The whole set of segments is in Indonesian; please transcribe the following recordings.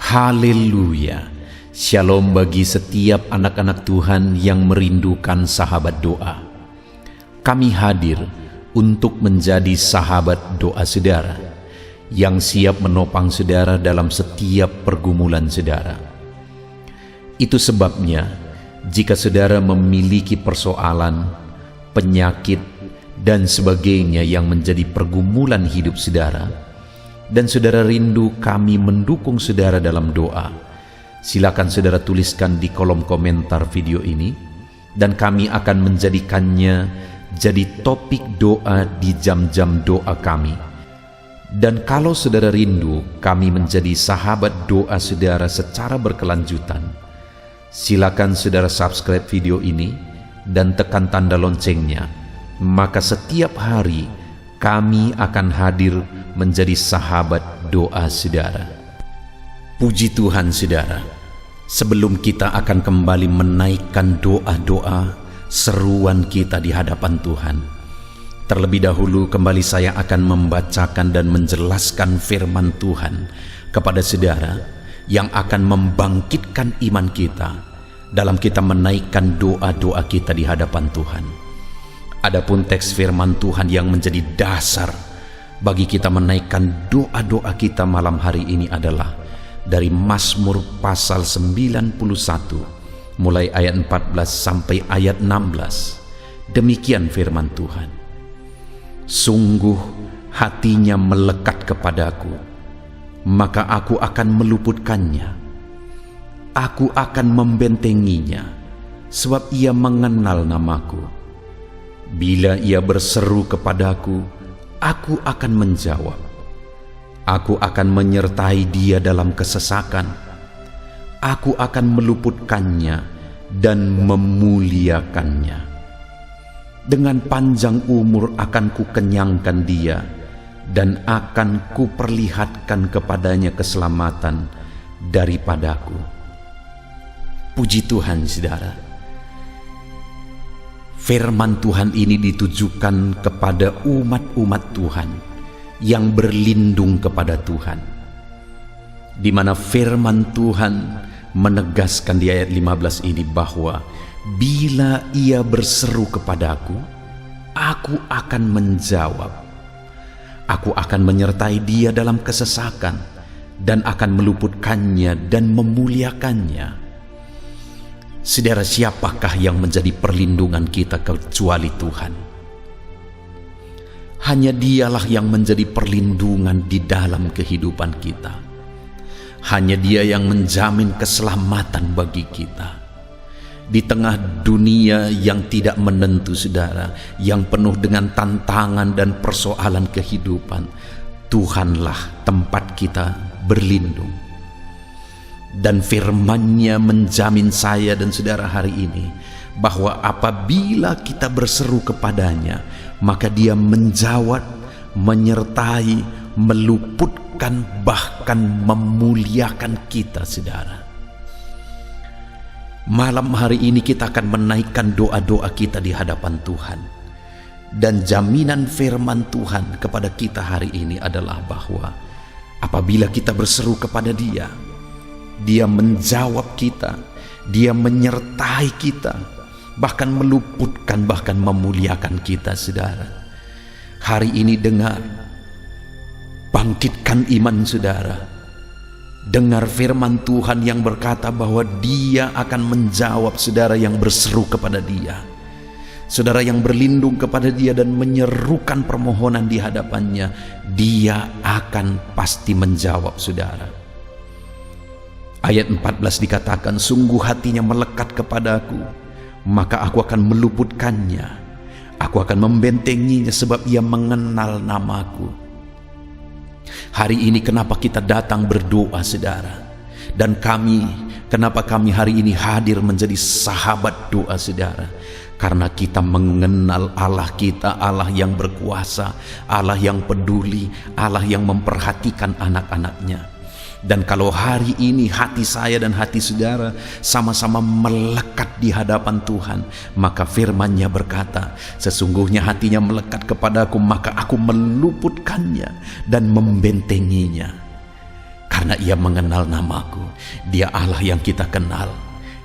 Haleluya. Shalom bagi setiap anak-anak Tuhan yang merindukan sahabat doa. Kami hadir untuk menjadi sahabat doa saudara, yang siap menopang saudara dalam setiap pergumulan saudara. Itu sebabnya, jika saudara memiliki persoalan, penyakit, dan sebagainya yang menjadi pergumulan hidup saudara, dan saudara rindu kami mendukung saudara dalam doa, silakan saudara tuliskan di kolom komentar video ini, dan kami akan menjadikannya jadi topik doa di jam-jam doa kami. Dan kalau saudara rindu kami menjadi sahabat doa saudara secara berkelanjutan, silakan saudara subscribe video ini dan tekan tanda loncengnya, maka setiap hari kami akan hadir menjadi sahabat doa saudara. Puji Tuhan saudara, sebelum kita akan kembali menaikkan doa-doa seruan kita di hadapan Tuhan, terlebih dahulu kembali saya akan membacakan dan menjelaskan firman Tuhan kepada saudara yang akan membangkitkan iman kita dalam kita menaikkan doa-doa kita di hadapan Tuhan. Adapun teks firman Tuhan yang menjadi dasar bagi kita menaikkan doa-doa kita malam hari ini adalah dari Mazmur pasal 91 mulai ayat 14 sampai ayat 16. Demikian firman Tuhan. Sungguh hatinya melekat kepadaku, maka aku akan meluputkannya. Aku akan membentenginya, sebab ia mengenal namaku. Bila ia berseru kepadaku, aku akan menjawab. Aku akan menyertai dia dalam kesesakan. Aku akan meluputkannya dan memuliakannya. Dengan panjang umur akan kukenyangkan dia, dan akan kuperlihatkan kepadanya keselamatan daripadaku. Puji Tuhan saudara. Firman Tuhan ini ditujukan kepada umat-umat Tuhan yang berlindung kepada Tuhan, di mana firman Tuhan menegaskan di ayat 15 ini bahwa bila ia berseru kepadaku, aku akan menjawab. Aku akan menyertai dia dalam kesesakan dan akan meluputkannya dan memuliakannya. Saudara, siapakah yang menjadi perlindungan kita kecuali Tuhan? Hanya Dialah yang menjadi perlindungan di dalam kehidupan kita. Hanya Dia yang menjamin keselamatan bagi kita. Di tengah dunia yang tidak menentu saudara, yang penuh dengan tantangan dan persoalan kehidupan, Tuhanlah tempat kita berlindung. Dan firman-Nya menjamin saya dan saudara hari ini bahwa apabila kita berseru kepadanya, maka Dia menjawab, menyertai, meluputkan, bahkan memuliakan kita saudara. Malam hari ini kita akan menaikkan doa-doa kita di hadapan Tuhan. Dan jaminan firman Tuhan kepada kita hari ini adalah bahwa apabila kita berseru kepada Dia, Dia menjawab kita, Dia menyertai kita, bahkan meluputkan, bahkan memuliakan kita saudara. Hari ini dengar, bangkitkan iman saudara. Dengar firman Tuhan yang berkata bahwa Dia akan menjawab saudara yang berseru kepada Dia. Saudara yang berlindung kepada Dia dan menyerukan permohonan di hadapannya, Dia akan pasti menjawab saudara. Ayat 14 dikatakan, sungguh hatinya melekat kepadaku, maka aku akan meluputkannya. Aku akan membentenginya sebab ia mengenal namaku. Hari ini kenapa kita datang berdoa saudara? Dan kenapa kami hari ini hadir menjadi sahabat doa saudara? Karena kita mengenal Allah kita, Allah yang berkuasa, Allah yang peduli, Allah yang memperhatikan anak-anaknya. Dan kalau hari ini hati saya dan hati saudara sama-sama melekat di hadapan Tuhan, maka firman-Nya berkata, sesungguhnya hatinya melekat kepadaku, maka aku meluputkannya dan membentenginya. karena Ia mengenal namaku. Dia Allah yang kita kenal.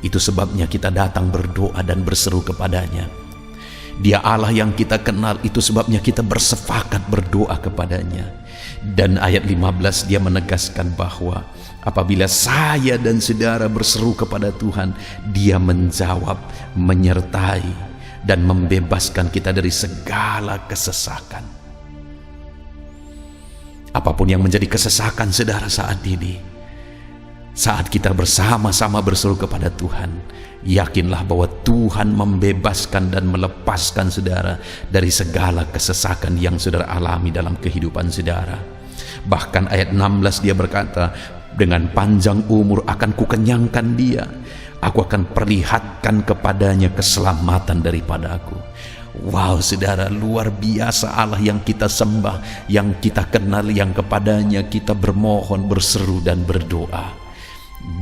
Itu sebabnya kita datang berdoa dan berseru kepadanya. Dia Allah yang kita kenal, itu sebabnya kita bersepakat berdoa kepadanya. Dan ayat 15 dia menegaskan bahwa apabila saya dan saudara berseru kepada Tuhan, Dia menjawab, menyertai, dan membebaskan kita dari segala kesesakan. Apapun yang menjadi kesesakan saudara saat ini, saat kita bersama-sama berseru kepada Tuhan, yakinlah bahwa Tuhan membebaskan dan melepaskan saudara dari segala kesesakan yang saudara alami dalam kehidupan saudara. Bahkan ayat 16 dia berkata, dengan panjang umur akan kukenyangkan dia, aku akan perlihatkan kepadanya keselamatan daripada aku. Wow saudara, luar biasa Allah yang kita sembah, yang kita kenal, yang kepadanya kita bermohon, berseru dan berdoa.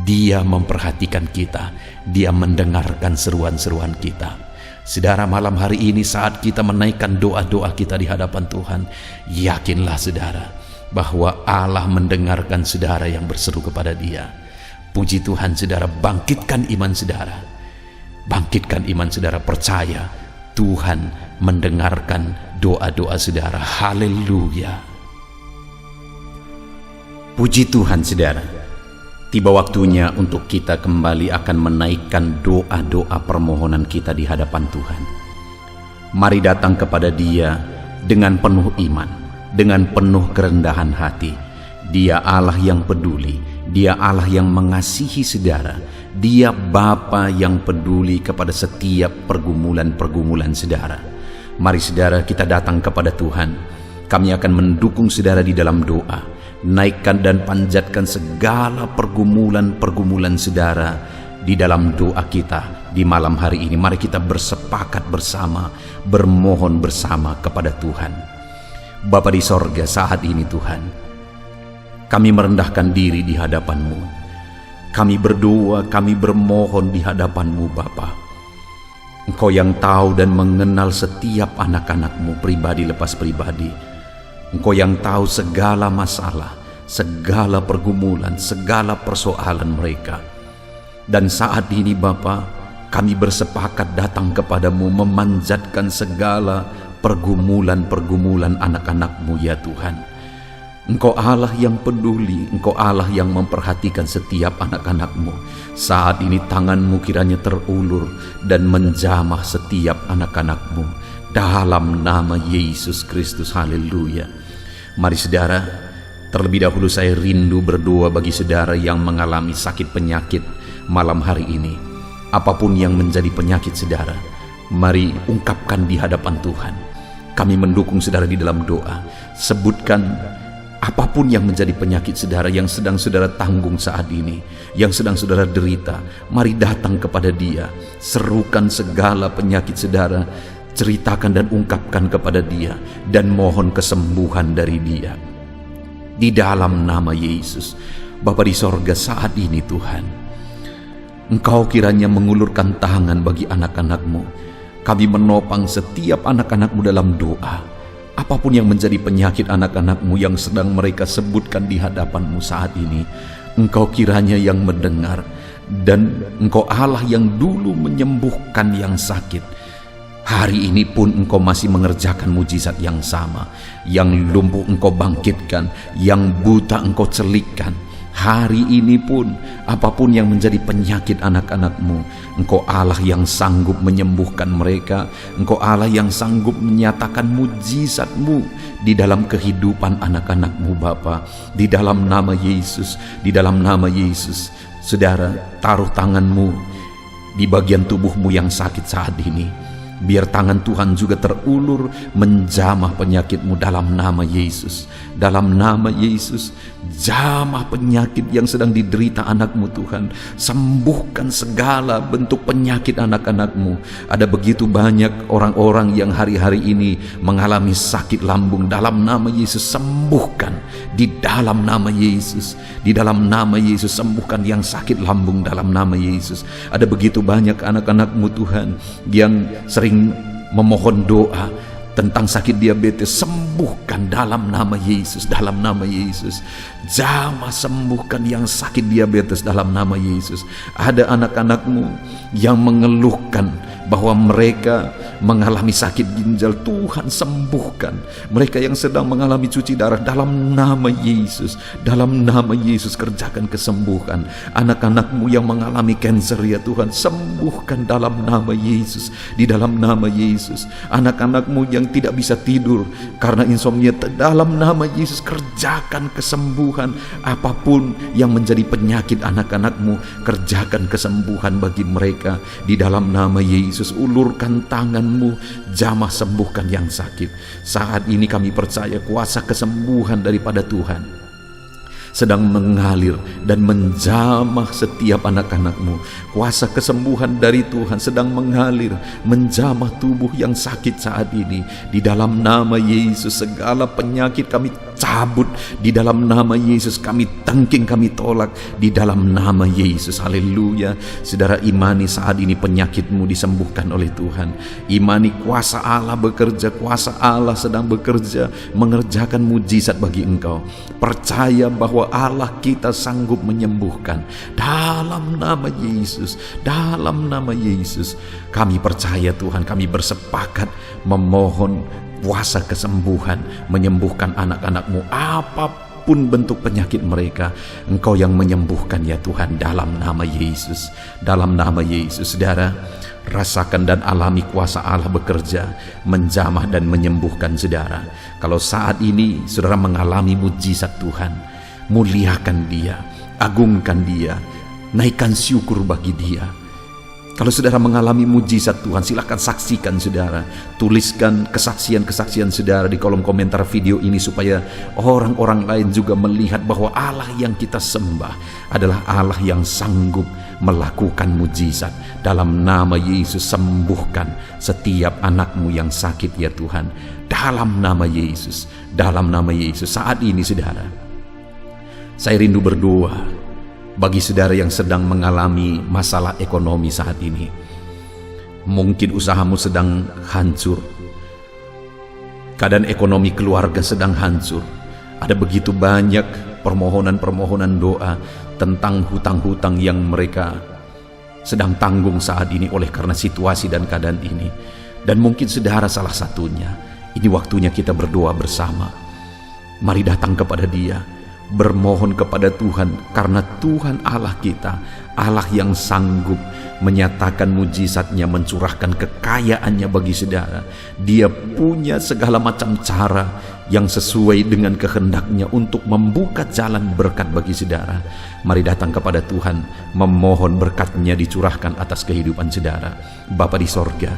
Dia memperhatikan kita, Dia mendengarkan seruan-seruan kita. Saudara, malam hari ini saat kita menaikkan doa-doa kita di hadapan Tuhan, yakinlah saudara bahwa Allah mendengarkan saudara yang berseru kepada Dia. Puji Tuhan saudara, bangkitkan iman saudara. Bangkitkan iman saudara, percaya Tuhan mendengarkan doa-doa saudara. Haleluya. Puji Tuhan saudara. Tiba waktunya untuk kita kembali akan menaikkan doa-doa permohonan kita di hadapan Tuhan. Mari datang kepada Dia dengan penuh iman, dengan penuh kerendahan hati. Dia Allah yang peduli, Dia Allah yang mengasihi saudara, Dia Bapa yang peduli kepada setiap pergumulan-pergumulan saudara. Mari saudara kita datang kepada Tuhan. Kami akan mendukung saudara di dalam doa. Naikkan dan panjatkan segala pergumulan-pergumulan saudara di dalam doa kita di malam hari ini. Mari kita bersepakat bersama, bermohon bersama kepada Tuhan. Bapa di sorga, saat ini Tuhan, kami merendahkan diri di hadapan-Mu. Kami berdoa, kami bermohon di hadapan-Mu Bapa. Engkau yang tahu dan mengenal setiap anak-anak-Mu pribadi lepas pribadi. Engkau yang tahu segala masalah, segala pergumulan, segala persoalan mereka. Dan saat ini Bapa, kami bersepakat datang kepadamu memanjatkan segala pergumulan-pergumulan anak-anak-Mu ya Tuhan. Engkau Allah yang peduli, Engkau Allah yang memperhatikan setiap anak-anak-Mu. Saat ini tangan-Mu kiranya terulur dan menjamah setiap anak-anak-Mu dalam nama Yesus Kristus. Haleluya. Mari saudara, terlebih dahulu saya rindu berdoa bagi saudara yang mengalami sakit penyakit malam hari ini. Apapun yang menjadi penyakit saudara, mari ungkapkan di hadapan Tuhan. Kami mendukung saudara di dalam doa. Sebutkan apapun yang menjadi penyakit saudara yang sedang saudara tanggung saat ini, yang sedang saudara derita. Mari datang kepada Dia. Serukan segala penyakit saudara, ceritakan dan ungkapkan kepada Dia, dan mohon kesembuhan dari Dia di dalam nama Yesus. Bapa di sorga, saat ini Tuhan, Engkau kiranya mengulurkan tangan bagi anak-anak-Mu. Kami menopang setiap anak-anak-Mu dalam doa. Apapun yang menjadi penyakit anak-anak-Mu yang sedang mereka sebutkan di hadapan-Mu saat ini, Engkau kiranya yang mendengar. Dan Engkau Allah yang dulu menyembuhkan yang sakit. Hari ini pun Engkau masih mengerjakan mujizat yang sama. Yang lumpuh Engkau bangkitkan, yang buta Engkau celikkan. Hari ini pun apapun yang menjadi penyakit anak-anak-Mu, Engkau Allah yang sanggup menyembuhkan mereka. Engkau Allah yang sanggup menyatakan mujizat-Mu di dalam kehidupan anak-anak-Mu Bapa. Di dalam nama Yesus, di dalam nama Yesus. Saudara, taruh tangan-Mu di bagian tubuh-Mu yang sakit saat ini. Biar tangan Tuhan juga terulur menjamah penyakit-Mu dalam nama Yesus. Dalam nama Yesus, jamah penyakit yang sedang diderita anak-Mu Tuhan. Sembuhkan segala bentuk penyakit anak-anak-Mu. Ada begitu banyak orang-orang yang hari-hari ini mengalami sakit lambung. Dalam nama Yesus, sembuhkan. Di dalam nama Yesus, di dalam nama Yesus, sembuhkan yang sakit lambung dalam nama Yesus. Ada begitu banyak anak-anak-Mu Tuhan yang sering memohon doa tentang sakit diabetes, sembuhkan dalam nama Yesus, dalam nama Yesus. Jamah sembuhkan yang sakit diabetes dalam nama Yesus. Ada anak-anakmu yang mengeluhkan bahwa mereka mengalami sakit ginjal, Tuhan sembuhkan. Mereka yang sedang mengalami cuci darah, dalam nama Yesus, dalam nama Yesus kerjakan kesembuhan. Anak-anakmu yang mengalami kanker, ya Tuhan, sembuhkan dalam nama Yesus, di dalam nama Yesus. Anak-anakmu yang tidak bisa tidur karena insomnia, dalam nama Yesus kerjakan kesembuhan. Apapun yang menjadi penyakit anak-anakmu, kerjakan kesembuhan bagi mereka di dalam nama Yesus. Ulurkan tanganmu, jamah sembuhkan yang sakit. Saat ini kami percaya kuasa kesembuhan daripada Tuhan sedang mengalir dan menjamah setiap anak-anakmu. Kuasa kesembuhan dari Tuhan sedang mengalir, menjamah tubuh yang sakit saat ini. Di dalam nama Yesus, segala penyakit kami cabut. Di dalam nama Yesus kami tangking, kami tolak. Di dalam nama Yesus, haleluya. Saudara, imani saat ini penyakitmu disembuhkan oleh Tuhan. Imani kuasa Allah bekerja, kuasa Allah sedang bekerja, mengerjakan mujizat bagi engkau. Percaya bahwa Allah kita sanggup menyembuhkan dalam nama Yesus, dalam nama Yesus. Kami percaya Tuhan, kami bersepakat memohon kuasa kesembuhan, menyembuhkan anak-anakmu apapun bentuk penyakit mereka. Engkau yang menyembuhkan ya Tuhan, dalam nama Yesus, dalam nama Yesus. Saudara, rasakan dan alami kuasa Allah bekerja, menjamah dan menyembuhkan saudara. Kalau saat ini saudara mengalami mujizat Tuhan, muliakan Dia, agungkan Dia, naikkan syukur bagi Dia. Kalau saudara mengalami mujizat Tuhan, silakan saksikan saudara. Tuliskan kesaksian-kesaksian saudara di kolom komentar video ini supaya orang-orang lain juga melihat bahwa Allah yang kita sembah adalah Allah yang sanggup melakukan mujizat. Dalam nama Yesus, sembuhkan setiap anakmu yang sakit ya Tuhan. Dalam nama Yesus, dalam nama Yesus. Saat ini saudara, saya rindu berdoa bagi saudara yang sedang mengalami masalah ekonomi saat ini. Mungkin usahamu sedang hancur, keadaan ekonomi keluarga sedang hancur. Ada begitu banyak permohonan-permohonan doa tentang hutang-hutang yang mereka sedang tanggung saat ini oleh karena situasi dan keadaan ini. Dan mungkin saudara salah satunya. Ini waktunya kita berdoa bersama. Mari datang kepada Dia, bermohon kepada Tuhan, karena Tuhan Allah kita, Allah yang sanggup menyatakan mujizatnya, mencurahkan kekayaannya bagi saudara. Dia punya segala macam cara yang sesuai dengan kehendaknya untuk membuka jalan berkat bagi saudara. Mari datang kepada Tuhan, memohon berkatnya dicurahkan atas kehidupan saudara. Bapa di sorga,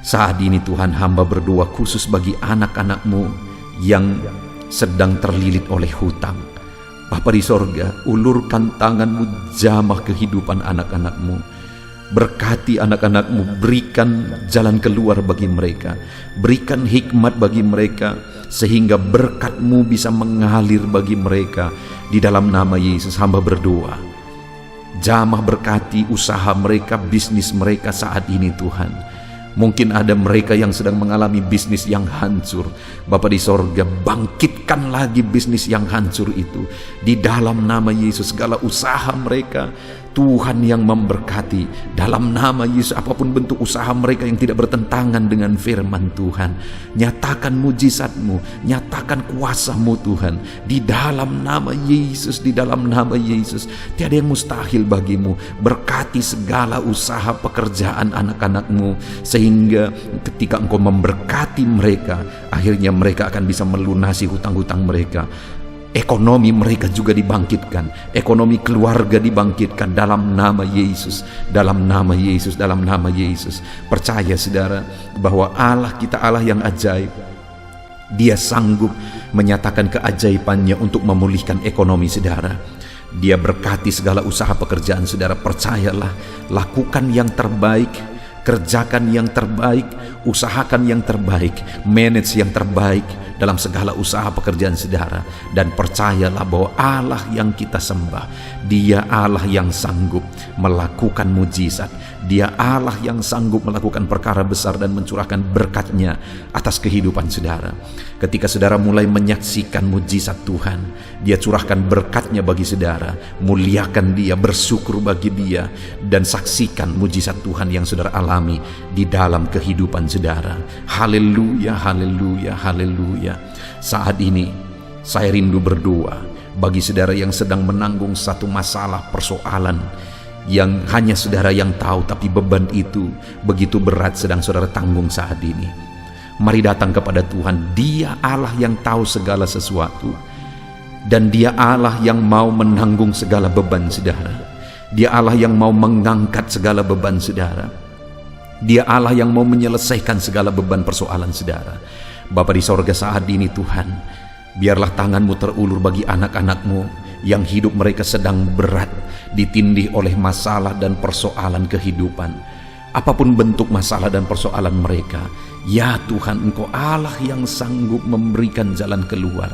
saat ini Tuhan, hamba berdoa khusus bagi anak-anakmu yang sedang terlilit oleh hutang. Bapa di sorga, ulurkan tanganmu, jamah kehidupan anak-anakmu. Berkati anak-anakmu, berikan jalan keluar bagi mereka, berikan hikmat bagi mereka, sehingga berkat-Mu bisa mengalir bagi mereka. Di dalam nama Yesus hamba berdoa, jamah berkati usaha mereka, bisnis mereka saat ini Tuhan. Mungkin ada mereka yang sedang mengalami bisnis yang hancur. Bapa di sorga, bangkitkan lagi bisnis yang hancur itu. Di dalam nama Yesus, segala usaha mereka, Tuhan yang memberkati. Dalam nama Yesus, apapun bentuk usaha mereka yang tidak bertentangan dengan firman Tuhan, nyatakan mujizat-Mu, nyatakan kuasa-Mu Tuhan. Di dalam nama Yesus, di dalam nama Yesus, tiada yang mustahil bagi-Mu. Berkati segala usaha pekerjaan anak-anak-Mu, sehingga ketika Engkau memberkati mereka, akhirnya mereka akan bisa melunasi hutang-hutang mereka. Ekonomi mereka juga dibangkitkan, ekonomi keluarga dibangkitkan dalam nama Yesus, dalam nama Yesus, dalam nama Yesus. Percaya saudara bahwa Allah kita Allah yang ajaib. Dia sanggup menyatakan keajaibannya untuk memulihkan ekonomi saudara. Dia berkati segala usaha pekerjaan saudara. Percayalah, lakukan yang terbaik, kerjakan yang terbaik, usahakan yang terbaik, manage yang terbaik dalam segala usaha pekerjaan saudara. Dan percayalah bahwa Allah yang kita sembah, Dia Allah yang sanggup melakukan mujizat. Dia Allah yang sanggup melakukan perkara besar dan mencurahkan berkat-Nya atas kehidupan saudara. Ketika saudara mulai menyaksikan mujizat Tuhan, Dia curahkan berkat-Nya bagi saudara. Muliakan Dia, bersyukur bagi Dia, dan saksikan mujizat Tuhan yang saudara alami di dalam kehidupan saudara. Haleluya, haleluya, haleluya. Saat ini saya rindu berdoa bagi saudara yang sedang menanggung satu masalah, persoalan yang hanya saudara yang tahu, tapi beban itu begitu berat sedang saudara tanggung saat ini. Mari datang kepada Tuhan. Dia Allah yang tahu segala sesuatu, dan Dia Allah yang mau menanggung segala beban saudara. Dia Allah yang mau mengangkat segala beban saudara. Dia Allah yang mau menyelesaikan segala beban persoalan saudara. Bapa di sorga, saat ini Tuhan, biarlah tangan-Mu terulur bagi anak-anak-Mu yang hidup mereka sedang berat, ditindih oleh masalah dan persoalan kehidupan. Apapun bentuk masalah dan persoalan mereka, ya Tuhan, Engkau Allah yang sanggup memberikan jalan keluar.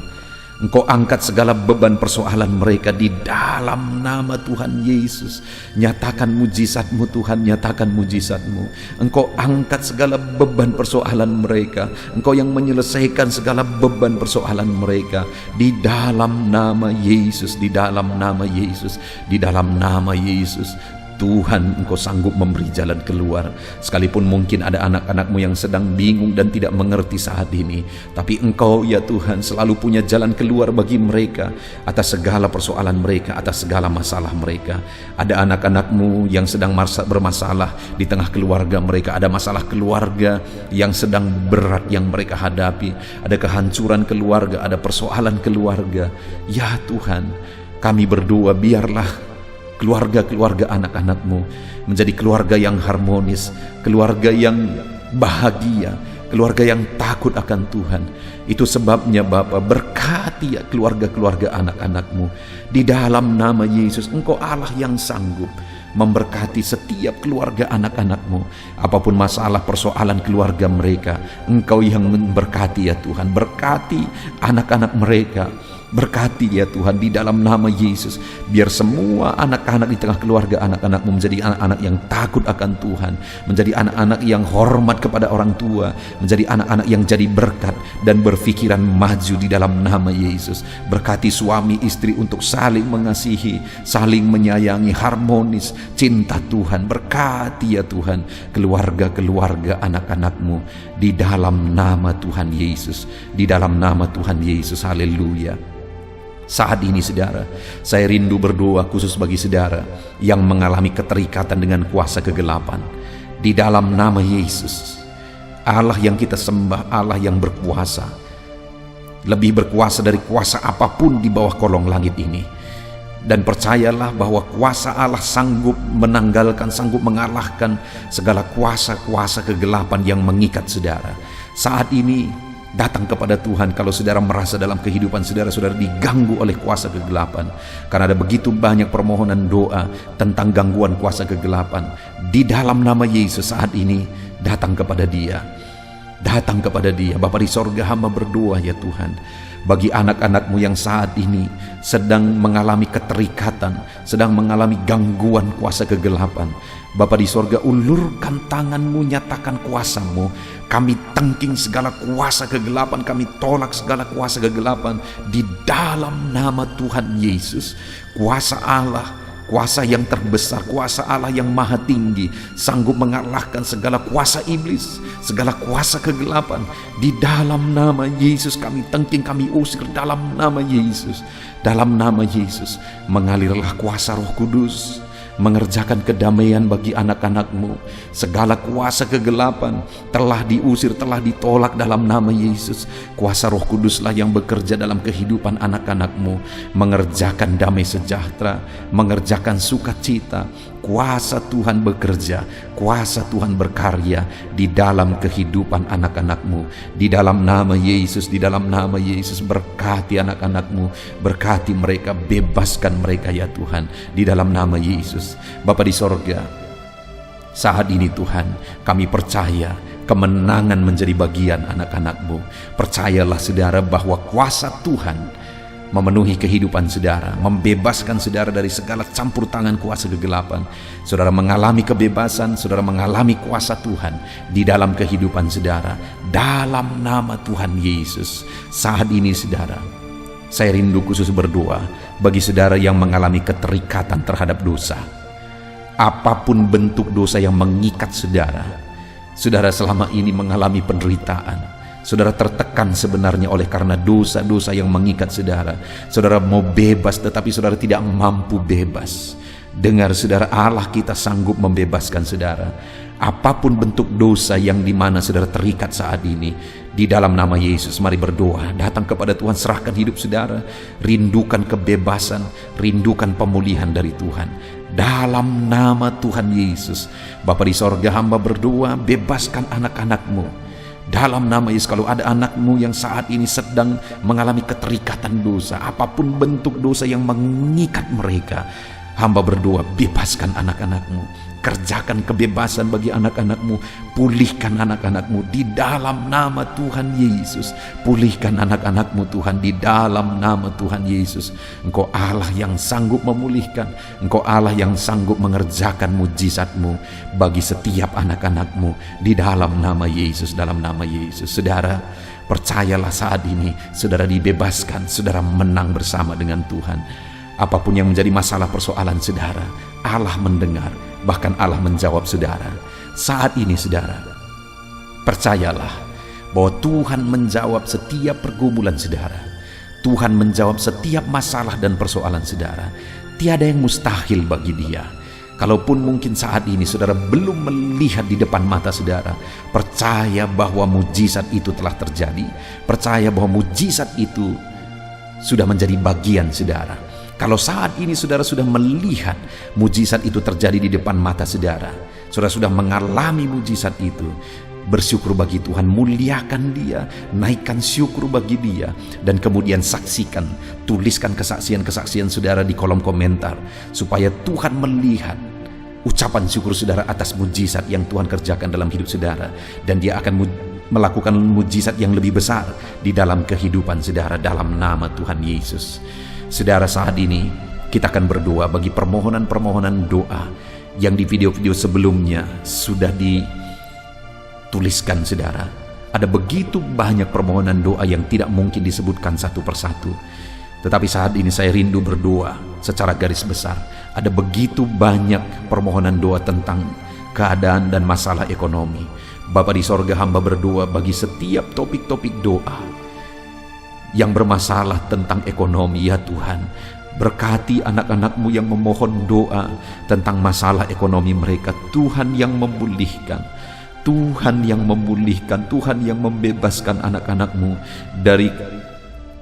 Engkau angkat segala beban persoalan mereka di dalam nama Tuhan Yesus. Nyatakan mujizat-Mu Tuhan, nyatakan mujizat-Mu. Engkau angkat segala beban persoalan mereka. Engkau yang menyelesaikan segala beban persoalan mereka di dalam nama Yesus, di dalam nama Yesus, di dalam nama Yesus. Tuhan, Engkau sanggup memberi jalan keluar. Sekalipun mungkin ada anak-anak-Mu yang sedang bingung dan tidak mengerti saat ini, tapi Engkau ya Tuhan selalu punya jalan keluar bagi mereka atas segala persoalan mereka, atas segala masalah mereka. Ada anak-anak-Mu yang sedang bermasalah di tengah keluarga mereka. Ada masalah keluarga yang sedang berat yang mereka hadapi. Ada kehancuran keluarga, ada persoalan keluarga. Ya Tuhan, kami berdoa biarlah keluarga-keluarga anak-anak-Mu menjadi keluarga yang harmonis, keluarga yang bahagia, keluarga yang takut akan Tuhan. Itu sebabnya Bapa, berkati ya keluarga-keluarga anak-anak-Mu di dalam nama Yesus. Engkau Allah yang sanggup memberkati setiap keluarga anak-anak-Mu. Apapun masalah persoalan keluarga mereka, Engkau yang memberkati ya Tuhan. Berkati anak-anak mereka, berkati ya Tuhan di dalam nama Yesus. Biar semua anak-anak di tengah keluarga anak-anak-Mu menjadi anak-anak yang takut akan Tuhan, menjadi anak-anak yang hormat kepada orang tua, menjadi anak-anak yang jadi berkat dan berpikiran maju di dalam nama Yesus. Berkati suami istri untuk saling mengasihi, saling menyayangi, harmonis, cinta Tuhan. Berkati ya Tuhan keluarga-keluarga anak-anak-Mu di dalam nama Tuhan Yesus, di dalam nama Tuhan Yesus. Haleluya. Saat ini saudara, saya rindu berdoa khusus bagi saudara yang mengalami keterikatan dengan kuasa kegelapan. Di dalam nama Yesus, Allah yang kita sembah, Allah yang berkuasa, lebih berkuasa dari kuasa apapun di bawah kolong langit ini. Dan percayalah bahwa kuasa Allah sanggup menanggalkan, sanggup mengalahkan segala kuasa-kuasa kegelapan yang mengikat saudara. Saat ini datang kepada Tuhan kalau saudara merasa dalam kehidupan saudara diganggu oleh kuasa kegelapan. Karena ada begitu banyak permohonan doa tentang gangguan kuasa kegelapan. Di dalam nama Yesus saat ini datang kepada Dia. Datang kepada Dia. Bapa di sorga, hamba berdoa ya Tuhan, bagi anak-anak-Mu yang saat ini sedang mengalami keterikatan, sedang mengalami gangguan kuasa kegelapan. Bapa di sorga, ulurkan tangan-Mu, nyatakan kuasa-Mu. Kami tangking segala kuasa kegelapan, kami tolak segala kuasa kegelapan di dalam nama Tuhan Yesus. Kuasa Allah, kuasa yang terbesar, kuasa Allah yang maha tinggi, sanggup mengalahkan segala kuasa iblis, segala kuasa kegelapan. Di dalam nama Yesus kami tangking, kami usir dalam nama Yesus. Dalam nama Yesus mengalirlah kuasa Roh Kudus, mengerjakan kedamaian bagi anak-anak-Mu. Segala kuasa kegelapan telah diusir, telah ditolak dalam nama Yesus. Kuasa Roh Kuduslah yang bekerja dalam kehidupan anak-anak-Mu, mengerjakan damai sejahtera, mengerjakan sukacita. Kuasa Tuhan bekerja, kuasa Tuhan berkarya di dalam kehidupan anak-anak-Mu. Di dalam nama Yesus, di dalam nama Yesus, berkati anak-anak-Mu, berkati mereka, bebaskan mereka ya Tuhan, di dalam nama Yesus. Bapa di sorga, saat ini Tuhan, kami percaya kemenangan menjadi bagian anak-anak-Mu. Percayalah saudara bahwa kuasa Tuhan memenuhi kehidupan saudara, membebaskan saudara dari segala campur tangan kuasa kegelapan. Saudara mengalami kebebasan, saudara mengalami kuasa Tuhan di dalam kehidupan saudara, dalam nama Tuhan Yesus. Saat ini saudara, saya rindu khusus berdoa bagi saudara yang mengalami keterikatan terhadap dosa. Apapun bentuk dosa yang mengikat saudara, saudara selama ini mengalami penderitaan, saudara tertekan sebenarnya oleh karena dosa-dosa yang mengikat saudara. Saudara mau bebas tetapi saudara tidak mampu bebas. Dengar saudara, Allah kita sanggup membebaskan saudara. Apapun bentuk dosa yang dimana saudara terikat saat ini, di dalam nama Yesus mari berdoa, datang kepada Tuhan, serahkan hidup saudara, rindukan kebebasan, rindukan pemulihan dari Tuhan. Dalam nama Tuhan Yesus, Bapa di sorga, hamba berdoa, bebaskan anak-anak-Mu. Dalam nama Yesus, kalau ada anak-Mu yang saat ini sedang mengalami keterikatan dosa, apapun bentuk dosa yang mengikat mereka, hamba berdoa, bebaskan anak-anak-Mu. Kerjakan kebebasan bagi anak-anak-Mu. Pulihkan anak-anak-Mu di dalam nama Tuhan Yesus. Pulihkan anak-anak-Mu Tuhan di dalam nama Tuhan Yesus. Engkau Allah yang sanggup memulihkan. Engkau Allah yang sanggup mengerjakan mujizat-Mu bagi setiap anak-anak-Mu di dalam nama Yesus, dalam nama Yesus. Saudara, percayalah saat ini saudara dibebaskan, saudara menang bersama dengan Tuhan. Apapun yang menjadi masalah persoalan saudara, Allah mendengar, bahkan Allah menjawab saudara. Saat ini saudara, percayalah bahwa Tuhan menjawab setiap pergumulan saudara. Tuhan menjawab setiap masalah dan persoalan saudara. Tiada yang mustahil bagi Dia. Kalaupun mungkin saat ini saudara belum melihat di depan mata saudara, percaya bahwa mujizat itu telah terjadi. Percaya bahwa mujizat itu sudah menjadi bagian saudara. Kalau saat ini saudara sudah melihat mujizat itu terjadi di depan mata saudara, saudara sudah mengalami mujizat itu, bersyukur bagi Tuhan, muliakan Dia, naikkan syukur bagi Dia, dan kemudian saksikan, tuliskan kesaksian-kesaksian saudara di kolom komentar, supaya Tuhan melihat ucapan syukur saudara atas mujizat yang Tuhan kerjakan dalam hidup saudara, dan Dia akan melakukan mujizat yang lebih besar di dalam kehidupan saudara dalam nama Tuhan Yesus. Saudara, saat ini kita akan berdoa bagi permohonan-permohonan doa yang di video-video sebelumnya sudah dituliskan saudara. Ada begitu banyak permohonan doa yang tidak mungkin disebutkan satu persatu. Tetapi saat ini saya rindu berdoa secara garis besar. Ada begitu banyak permohonan doa tentang keadaan dan masalah ekonomi. Bapa di sorga, hamba berdoa bagi setiap topik-topik doa yang bermasalah tentang ekonomi. Ya Tuhan, berkati anak-anak-Mu yang memohon doa tentang masalah ekonomi mereka. Tuhan yang memulihkan, Tuhan yang memulihkan, Tuhan yang membebaskan anak-anak-Mu dari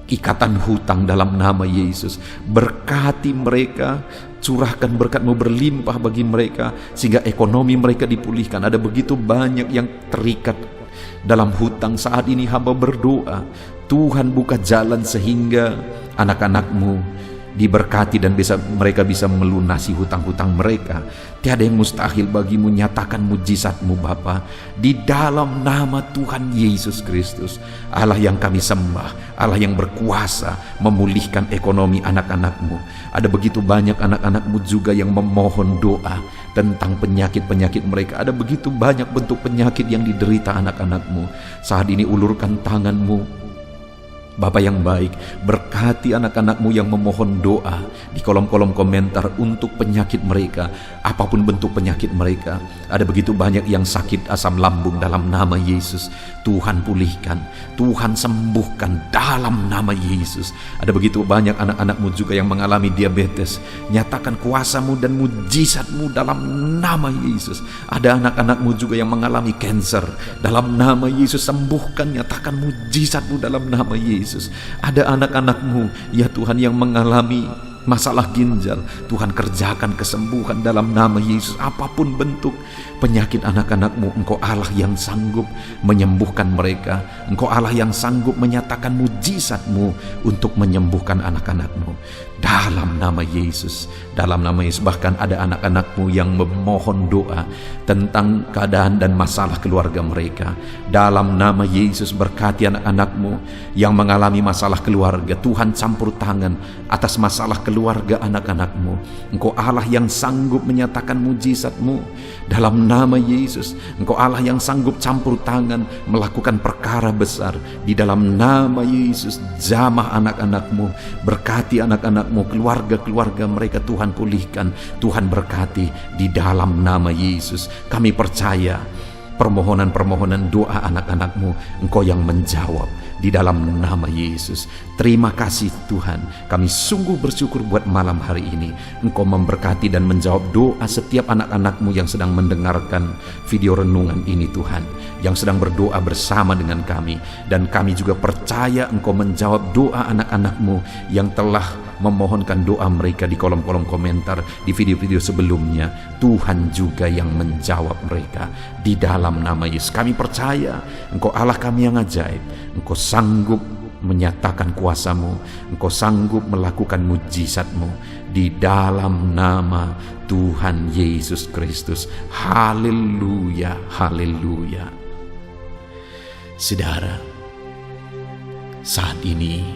ikatan hutang dalam nama Yesus. Berkati mereka, curahkan berkat-Mu berlimpah bagi mereka sehingga ekonomi mereka dipulihkan. Ada begitu banyak yang terikat dalam hutang. Saat ini hamba berdoa, Tuhan buka jalan sehingga anak-anak-Mu diberkati dan mereka bisa melunasi hutang-hutang mereka. Tiada yang mustahil bagi-Mu. Nyatakan mujizat-Mu Bapa di dalam nama Tuhan Yesus Kristus. Allah yang kami sembah, Allah yang berkuasa memulihkan ekonomi anak-anak-Mu. Ada begitu banyak anak-anak-Mu juga yang memohon doa tentang penyakit-penyakit mereka. Ada begitu banyak bentuk penyakit yang diderita anak-anak-Mu. Saat ini ulurkan tangan-Mu Bapa yang baik, berkati anak-anak-Mu yang memohon doa di kolom-kolom komentar untuk penyakit mereka, apapun bentuk penyakit mereka. Ada begitu banyak yang sakit asam lambung dalam nama Yesus. Tuhan pulihkan, Tuhan sembuhkan dalam nama Yesus. Ada begitu banyak anak-anak-Mu juga yang mengalami diabetes. Nyatakan kuasa-Mu dan mujizat-Mu dalam nama Yesus. Ada anak-anak-Mu juga yang mengalami kanker. Dalam nama Yesus sembuhkan, nyatakan mujizat-Mu dalam nama Yesus. Ada anak-anak-Mu ya Tuhan yang mengalami masalah ginjal. Tuhan kerjakan kesembuhan dalam nama Yesus. Apapun bentuk penyakit anak-anak-Mu, Engkau Allah yang sanggup menyembuhkan mereka. Engkau Allah yang sanggup menyatakan mujizat-Mu untuk menyembuhkan anak-anak-Mu. dalam nama Yesus, dalam nama Yesus. Bahkan ada anak-anakmu yang memohon doa tentang keadaan dan masalah keluarga mereka. Dalam nama Yesus, berkati anak-anakmu yang mengalami masalah keluarga. Tuhan campur tangan atas masalah keluarga anak-anakmu. Engkau Allah yang sanggup menyatakan mujizat-Mu. Dalam nama Yesus, Engkau Allah yang sanggup campur tangan melakukan perkara besar. Di dalam nama Yesus, jamah anak-anakmu, berkati anak-anakmu, keluarga-keluarga mereka Tuhan pulihkan, Tuhan berkati di dalam nama Yesus. Kami percaya permohonan-permohonan doa anak-anakmu Engkau yang menjawab di dalam nama Yesus. Terima kasih Tuhan, kami sungguh bersyukur buat malam hari ini. Engkau memberkati dan menjawab doa setiap anak-anakmu yang sedang mendengarkan video renungan ini Tuhan, yang sedang berdoa bersama dengan kami. Dan kami juga percaya Engkau menjawab doa anak-anakmu yang telah memohonkan doa mereka di kolom-kolom komentar di video-video sebelumnya. Tuhan juga yang menjawab mereka di dalam nama Yesus. Kami percaya Engkau Allah kami yang ajaib. Engkau sanggup menyatakan kuasa-Mu, Engkau sanggup melakukan mujizat-Mu di dalam nama Tuhan Yesus Kristus. Haleluya, haleluya. Saudara, saat ini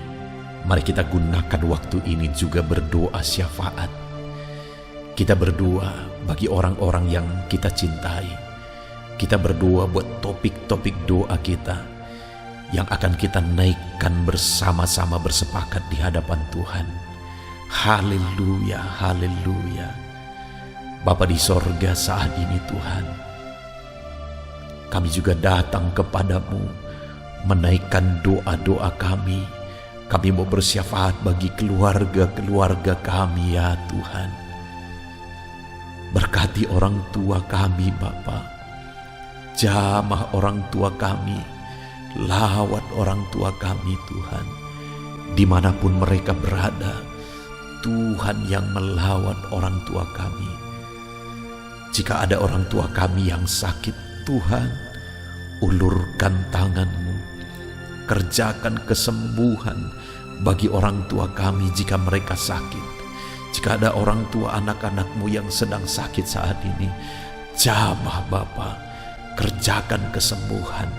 mari kita gunakan waktu ini juga berdoa syafaat. Kita berdoa bagi orang-orang yang kita cintai. Kita berdoa buat topik-topik doa kita yang akan kita naikkan bersama-sama bersepakat di hadapan Tuhan. Haleluya, haleluya. Bapa di sorga, saat ini Tuhan, kami juga datang kepadamu menaikkan doa-doa kami. Kami mau bersyafaat bagi keluarga-keluarga kami ya Tuhan. Berkati orang tua kami Bapa. Jamah orang tua kami. Lawat orang tua kami Tuhan. Dimanapun mereka berada, Tuhan yang melawat orang tua kami. Jika ada orang tua kami yang sakit, Tuhan, ulurkan tangan-Mu. Kerjakan kesembuhan bagi orang tua kami jika mereka sakit. Jika ada orang tua anak-anak-Mu yang sedang sakit saat ini, jamah Bapa, kerjakan kesembuhan.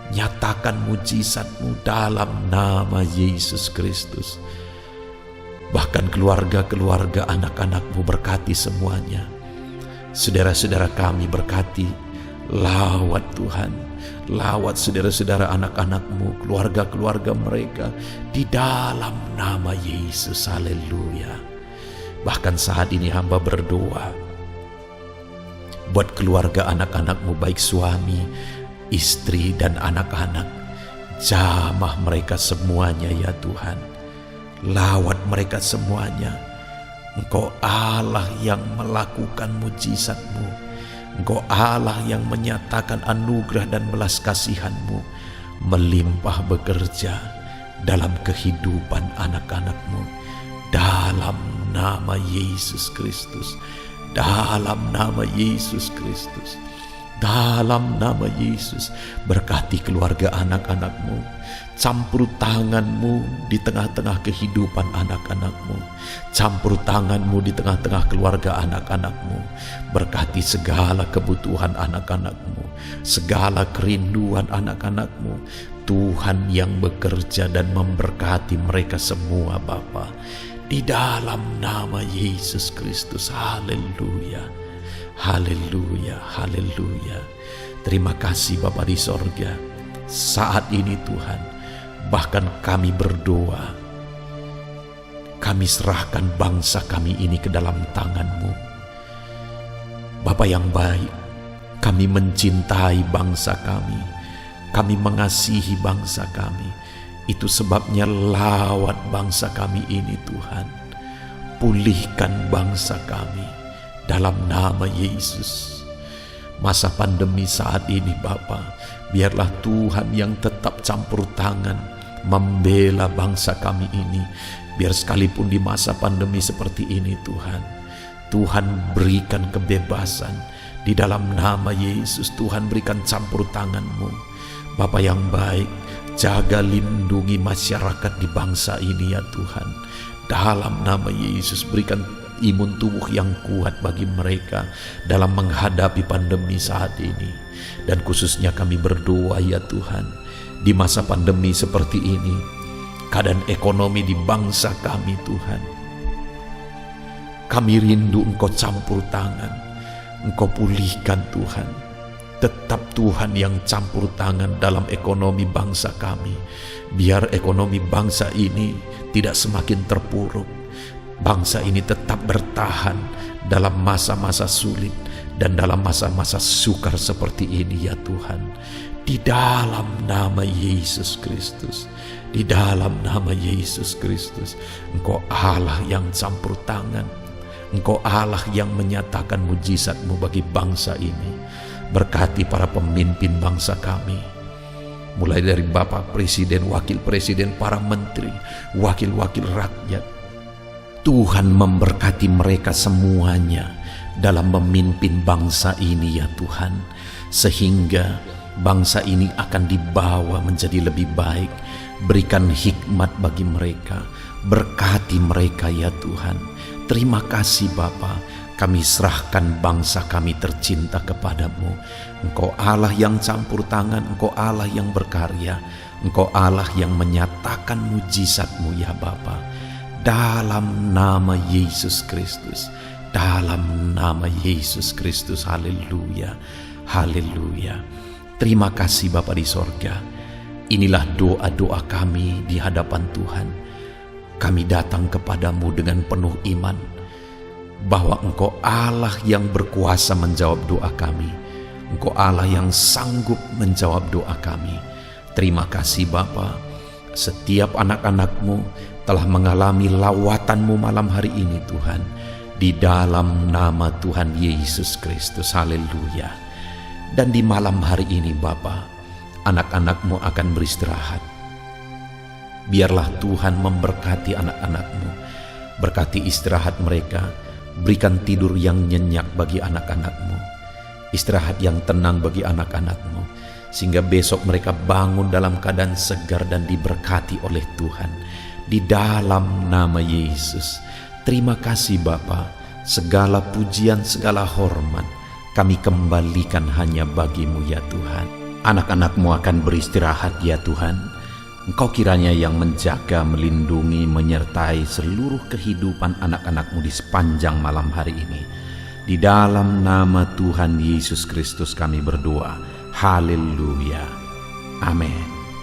Nyatakan mujizat-Mu dalam nama Yesus Kristus. Bahkan keluarga-keluarga anak-anak-Mu berkati semuanya. Saudara-saudara kami berkati, lawat Tuhan. Lawat saudara-saudara anak-anak-Mu, keluarga-keluarga mereka di dalam nama Yesus. Haleluya. Bahkan saat ini hamba berdoa buat keluarga anak-anak-Mu, baik suami, istri dan anak-anak. Jamah mereka semuanya ya Tuhan. Lawat mereka semuanya. Engkau Allah yang melakukan mujizat-Mu. Engkau Allah yang menyatakan anugerah dan belas kasihan-Mu melimpah bekerja dalam kehidupan anak-anak-Mu. Dalam nama Yesus Kristus. Dalam nama Yesus Kristus. Dalam nama Yesus, berkati keluarga anak-anak-Mu. Campur tangan-Mu di tengah-tengah kehidupan anak-anak-Mu. Campur tangan-Mu di tengah-tengah keluarga anak-anak-Mu. Berkati segala kebutuhan anak-anak-Mu, segala kerinduan anak-anak-Mu. Tuhan yang bekerja dan memberkati mereka semua Bapa. Di dalam nama Yesus Kristus. Haleluya. Haleluya, haleluya. Terima kasih Bapa di sorga. Saat ini Tuhan, bahkan kami berdoa, kami serahkan bangsa kami ini ke dalam tangan-Mu. Bapa yang baik, kami mencintai bangsa kami mengasihi bangsa kami. Itu sebabnya lawat bangsa kami ini Tuhan. Pulihkan bangsa kami dalam nama Yesus. Masa pandemi saat ini Bapa, biarlah Tuhan yang tetap campur tangan membela bangsa kami ini. Biar sekalipun di masa pandemi seperti ini Tuhan, Tuhan berikan kebebasan. Di dalam nama Yesus Tuhan berikan campur tangan-Mu. Bapa yang baik, jaga lindungi masyarakat di bangsa ini ya Tuhan. Dalam nama Yesus, berikan imun tubuh yang kuat bagi mereka dalam menghadapi pandemi saat ini. Dan khususnya kami berdoa ya Tuhan, di masa pandemi seperti ini, keadaan ekonomi di bangsa kami Tuhan, kami rindu Engkau campur tangan, Engkau pulihkan Tuhan. Tetap Tuhan yang campur tangan dalam ekonomi bangsa kami. Biar ekonomi bangsa ini tidak semakin terpuruk. Bangsa ini tetap bertahan dalam masa-masa sulit dan dalam masa-masa sukar seperti ini ya Tuhan. Di dalam nama Yesus Kristus, di dalam nama Yesus Kristus, Engkau Allah yang campur tangan, Engkau Allah yang menyatakan mujizat-Mu bagi bangsa ini. Berkati para pemimpin bangsa kami, mulai dari Bapak Presiden, Wakil Presiden, para menteri, wakil-wakil rakyat. Tuhan memberkati mereka semuanya dalam memimpin bangsa ini ya Tuhan, sehingga bangsa ini akan dibawa menjadi lebih baik. Berikan hikmat bagi mereka, berkati mereka ya Tuhan. Terima kasih Bapa. Kami serahkan bangsa kami tercinta kepadamu. Engkau Allah yang campur tangan, Engkau Allah yang berkarya, Engkau Allah yang menyatakan mujizat-Mu ya Bapa. Dalam nama Yesus Kristus, dalam nama Yesus Kristus, haleluya, haleluya. Terima kasih Bapa di sorga. Inilah doa-doa kami di hadapan Tuhan. Kami datang kepadamu dengan penuh iman, bahwa Engkau Allah yang berkuasa menjawab doa kami. Engkau Allah yang sanggup menjawab doa kami. Terima kasih Bapa. Setiap anak-anak-Mu telah mengalami lawatan-Mu malam hari ini Tuhan. Di dalam nama Tuhan Yesus Kristus, haleluya. Dan di malam hari ini Bapa, anak-anak-Mu akan beristirahat. Biarlah Tuhan memberkati anak-anak-Mu. Berkati istirahat mereka. Berikan tidur yang nyenyak bagi anak-anak-Mu, istirahat yang tenang bagi anak-anak-Mu, sehingga besok mereka bangun dalam keadaan segar dan diberkati oleh Tuhan. Di dalam nama Yesus, terima kasih Bapa. Segala pujian, segala hormat kami kembalikan hanya bagi-Mu ya Tuhan. Anak-anak-Mu akan beristirahat ya Tuhan. Engkau kiranya yang menjaga, melindungi, menyertai seluruh kehidupan anak-anak-Mu di sepanjang malam hari ini. Di dalam nama Tuhan Yesus Kristus kami berdoa. Haleluya. Amin.